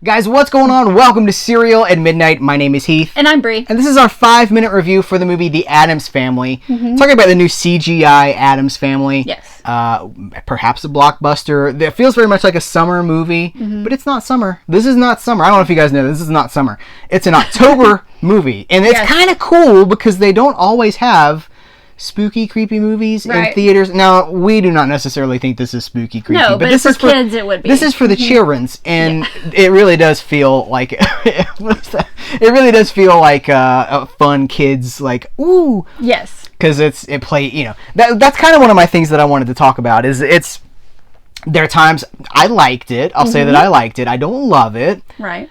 Guys, what's going on? Welcome to Serial at Midnight. My name is Heath. And I'm Bree. And this is our 5-minute review for the movie The Addams Family. Talking about the new CGI Addams Family. Yes. Perhaps a blockbuster. It feels very much like a summer movie, but it's not summer. This is not summer. I don't know if you guys know this is not summer. It's an October movie. And it's kind of cool because they don't always have spooky, creepy movies in theaters. Now, we do not necessarily think this is spooky, creepy. No, but this for is kids it would be. This is for the children's, and it really does feel like it really does feel like a fun kids ooh. Yes. Because that's kind of one of my things that I wanted to talk about. There are times I liked it. I'll say that I liked it. I don't love it. Right.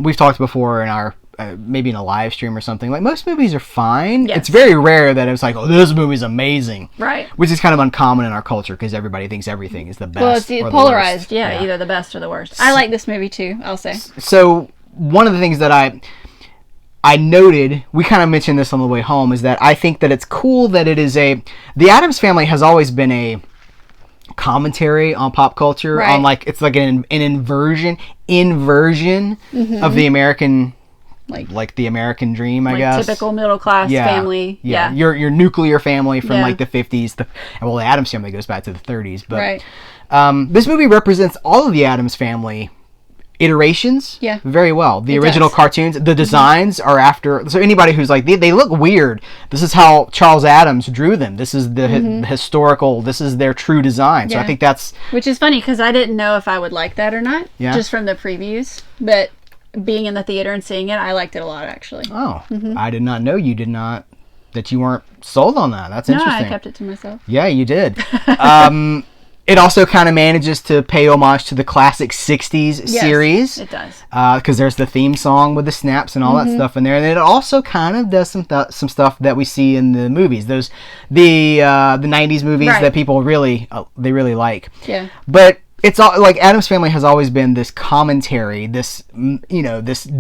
We've talked before in our. Maybe in a live stream or something. Like, most movies are fine. Yes. It's very rare that it's like, oh, this movie's amazing. Right. Which is kind of uncommon in our culture because everybody thinks everything is the best. Well, it's or polarized. The worst. Yeah, either the best or the worst. I like this movie too, I'll say. So, one of the things that I noted, we kind of mentioned this on the way home, is that I think that it's cool that it is the Addams Family has always been a commentary on pop culture. On it's like an inversion of the American like the American dream, I guess. Typical middle class family. Yeah. Your nuclear family from the 50s. The Addams Family goes back to the 30s. But this movie represents all of the Addams Family iterations very well. The original cartoons, the designs are after. So anybody who's like, they look weird. This is how Charles Addams drew them. This is the historical. This is their true design. So I think that's. Which is funny because I didn't know if I would like that or not. Yeah. Just from the previews, but. Being in the theater and seeing it, I liked it a lot, actually. Oh, I did not know that you weren't sold on that. That's interesting. No, I kept it to myself. Yeah, you did. It also kind of manages to pay homage to the classic 60s series. It does. Because there's the theme song with the snaps and all that stuff in there. And it also kind of does some stuff that we see in the movies. The 90s movies that people really like. Yeah. But it's all like Addams Family has always been this commentary, this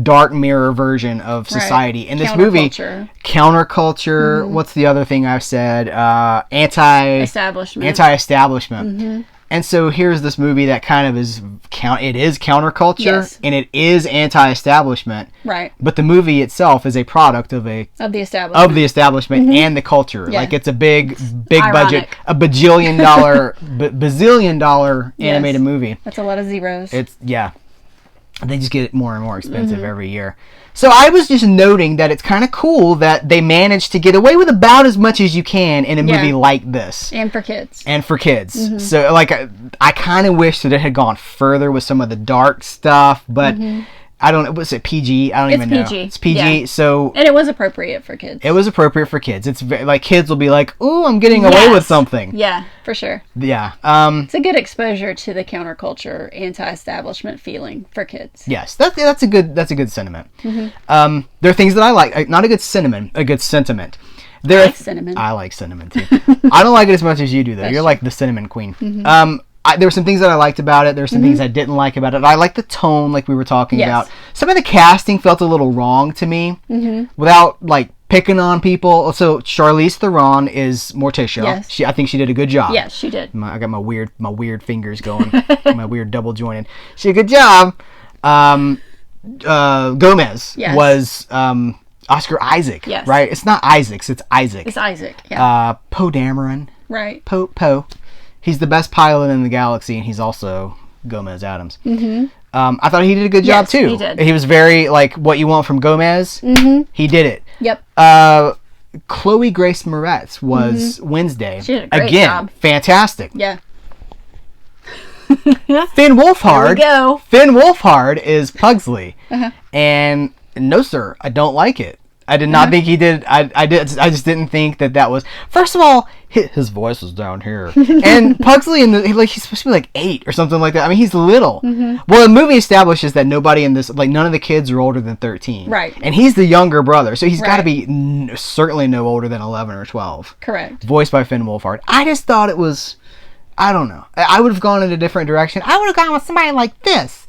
dark mirror version of society. In this movie, counterculture. What's the other thing I've said? Anti-establishment. And so here's this movie that kind of is counterculture and it is anti-establishment. Right. But the movie itself is a product of the establishment and the culture. Yeah. Like, it's a big budget, a bazillion dollar animated movie. That's a lot of zeros. They just get more and more expensive every year. So I was just noting that it's kind of cool that they managed to get away with about as much as you can in a movie like this. And for kids. So, I kind of wish that it had gone further with some of the dark stuff, but I don't know. Was it PG? I don't even know. It's PG. So. And it was appropriate for kids. It was appropriate for kids. It's like kids will be like, "Ooh, I'm getting away with something." Yeah, for sure. Yeah. It's a good exposure to the counterculture, anti-establishment feeling for kids. Yes, that's a good sentiment. There are things that I like. Not a good sentiment. A good sentiment. I like cinnamon. I like cinnamon too. I don't like it as much as you do, though. You're like the cinnamon queen. There were some things that I liked about it. There were some things I didn't like about it. I liked the tone, like we were talking about. Some of the casting felt a little wrong to me, without picking on people. So Charlize Theron is Morticia. Yes. I think she did a good job. Yes, she did. I got my weird fingers going, my weird double jointed. She did a good job. Gomez was Oscar Isaac. Yes. Right. It's not Isaacs. It's Isaac. It's Isaac. Yeah. Poe Dameron. Right. Poe. He's the best pilot in the galaxy, and he's also Gomez Addams. I thought he did a good job, too. He did. He was very, what you want from Gomez. He did it. Yep. Chloe Grace Moretz was Wednesday. She did a great job. Fantastic. Yeah. Finn Wolfhard. There we go. Finn Wolfhard is Pugsley. And no, sir, I don't like it. I did not think he did. I just didn't think that was. First of all, his voice was down here, and Pugsley he's supposed to be 8 or something like that. I mean, he's little. Well, the movie establishes that nobody in this, none of the kids are older than 13. Right. And he's the younger brother, so he's got to be certainly no older than 11 or 12. Correct. Voiced by Finn Wolfhard. I just thought it was. I don't know. I would have gone in a different direction. I would have gone with somebody like this.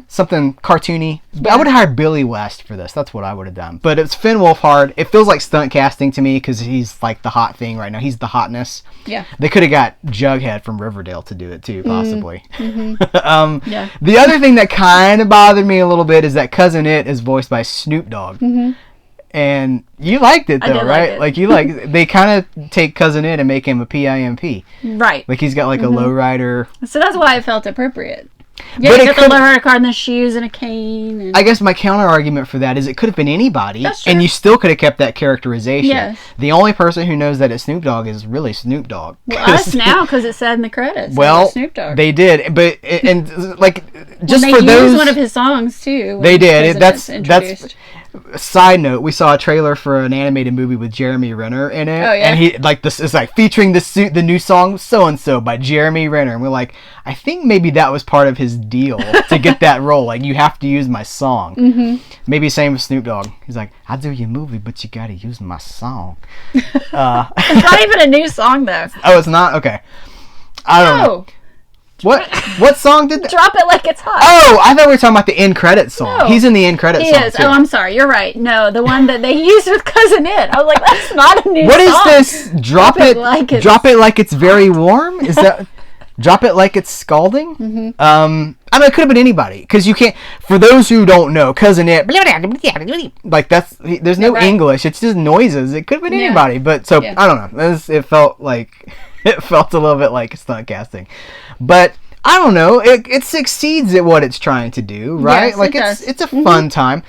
Something cartoony. But I would have hired Billy West for this. That's what I would have done. But it's Finn Wolfhard. It feels like stunt casting to me because he's like the hot thing right now. He's the hotness. Yeah. They could have got Jughead from Riverdale to do it too, possibly. The other thing that kind of bothered me a little bit is that Cousin It is voiced by Snoop Dogg. And you liked it though, right? Like you they kind of take Cousin It and make him a PIMP. Right. Like he's got like a lowrider. So that's why I felt appropriate. Yeah, but you got the lowrider card and the shoes and a cane. And... I guess my counter argument for that is it could have been anybody. That's true. And you still could have kept that characterization. Yes. The only person who knows that it's Snoop Dogg is really Snoop Dogg. Well, us now, because it said in the credits. Well, Snoop Dogg. They did, but and like just for those. They used one of his songs too. They did. That's. Side note: we saw a trailer for an animated movie with Jeremy Renner in it, and he like this is like featuring the new song "So and So" by Jeremy Renner, and we're like, I think maybe that was part of his deal to get that role. Like, you have to use my song. Maybe same with Snoop Dogg. He's like, I'll do your movie, but you gotta use my song. It's not even a new song though. Oh, it's not? Okay. I don't know. What song did that? Drop It Like It's Hot. Oh, I thought we were talking about the end credits song. No. He's in the end credits song. He is. Too. Oh, I'm sorry. You're right. No, the one that they used with Cousin It. I was like, that's not a new song. What is this? Drop it like it's very warm? Is that Drop It Like It's Scalding? I mean, it could have been anybody, because you can't. For those who don't know, Cousin It, like there's no English. It's just noises. It could have been anybody, but so I don't know. It felt like it felt a little bit like stunt casting. But I don't know. It succeeds at what it's trying to do, right? Yes, like it's a fun time.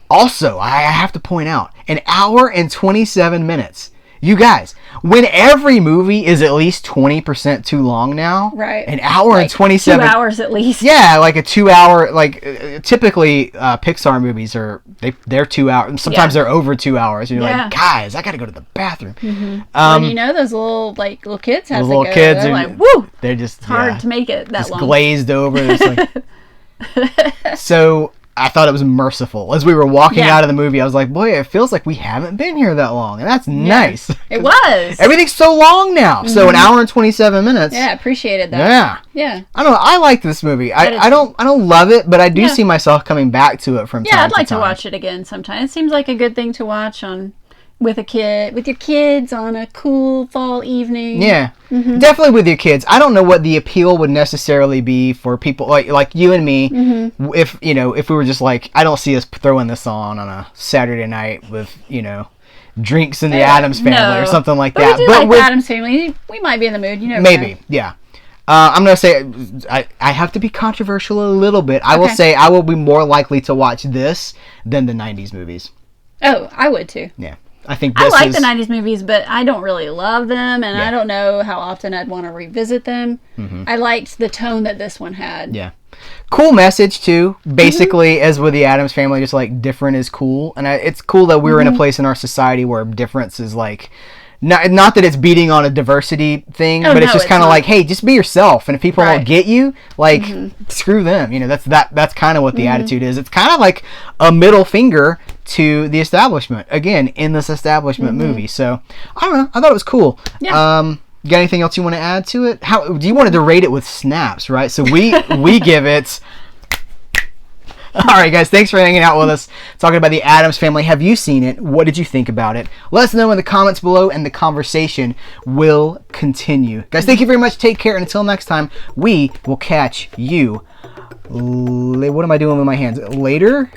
Also, I have to point out, 1 hour and 27 minutes. You guys, when every movie is at least 20% too long now, right? 1 hour and 27. 2 hours at least. Yeah, like a 2 hour. Like typically, Pixar movies they're 2 hours. Sometimes they're over 2 hours. And you're like, guys, I got to go to the bathroom. When you know those little kids have to go. Kids they're like, woo! They're just it's hard to make it that just long. Glazed over. So. I thought it was merciful. As we were walking out of the movie, I was like, boy, it feels like we haven't been here that long. And that's nice. It was. Everything's so long now. So 1 hour and 27 minutes. Yeah, I appreciated that. Yeah. I don't know. I like this movie. I don't love it, but I do see myself coming back to it from time to time. Yeah, I'd like to watch it again sometime. It seems like a good thing to watch with your kids on a cool fall evening. Yeah, definitely with your kids. I don't know what the appeal would necessarily be for people like you and me. If we were just like, I don't see us throwing this on a Saturday night with drinks in the Addams Family or something like that. We do like the Addams Family. We might be in the mood. Maybe, yeah. I'm gonna say I have to be controversial a little bit. I will say I will be more likely to watch this than the '90s movies. Oh, I would too. Yeah. I think I like the 90s movies, but I don't really love them, and I don't know how often I'd want to revisit them. I liked the tone that this one had. Yeah. Cool message, too. Basically, as with the Addams Family, just like different is cool. And it's cool that we're in a place in our society where difference is like... Not that it's beating on a diversity thing, but it's just kind of like, hey, just be yourself. And if people don't get you, like, screw them. That's kind of what the attitude is. It's kind of like a middle finger to the establishment. Again, in this establishment movie. So, I don't know. I thought it was cool. Yeah. You got anything else you want to add to it? How do you wanted to rate it with snaps, right? So we give it... All right, guys, thanks for hanging out with us, talking about the Addams Family. Have you seen it? What did you think about it? Let us know in the comments below, and the conversation will continue. Guys, thank you very much. Take care, and until next time, we will catch you... What am I doing with my hands? Later?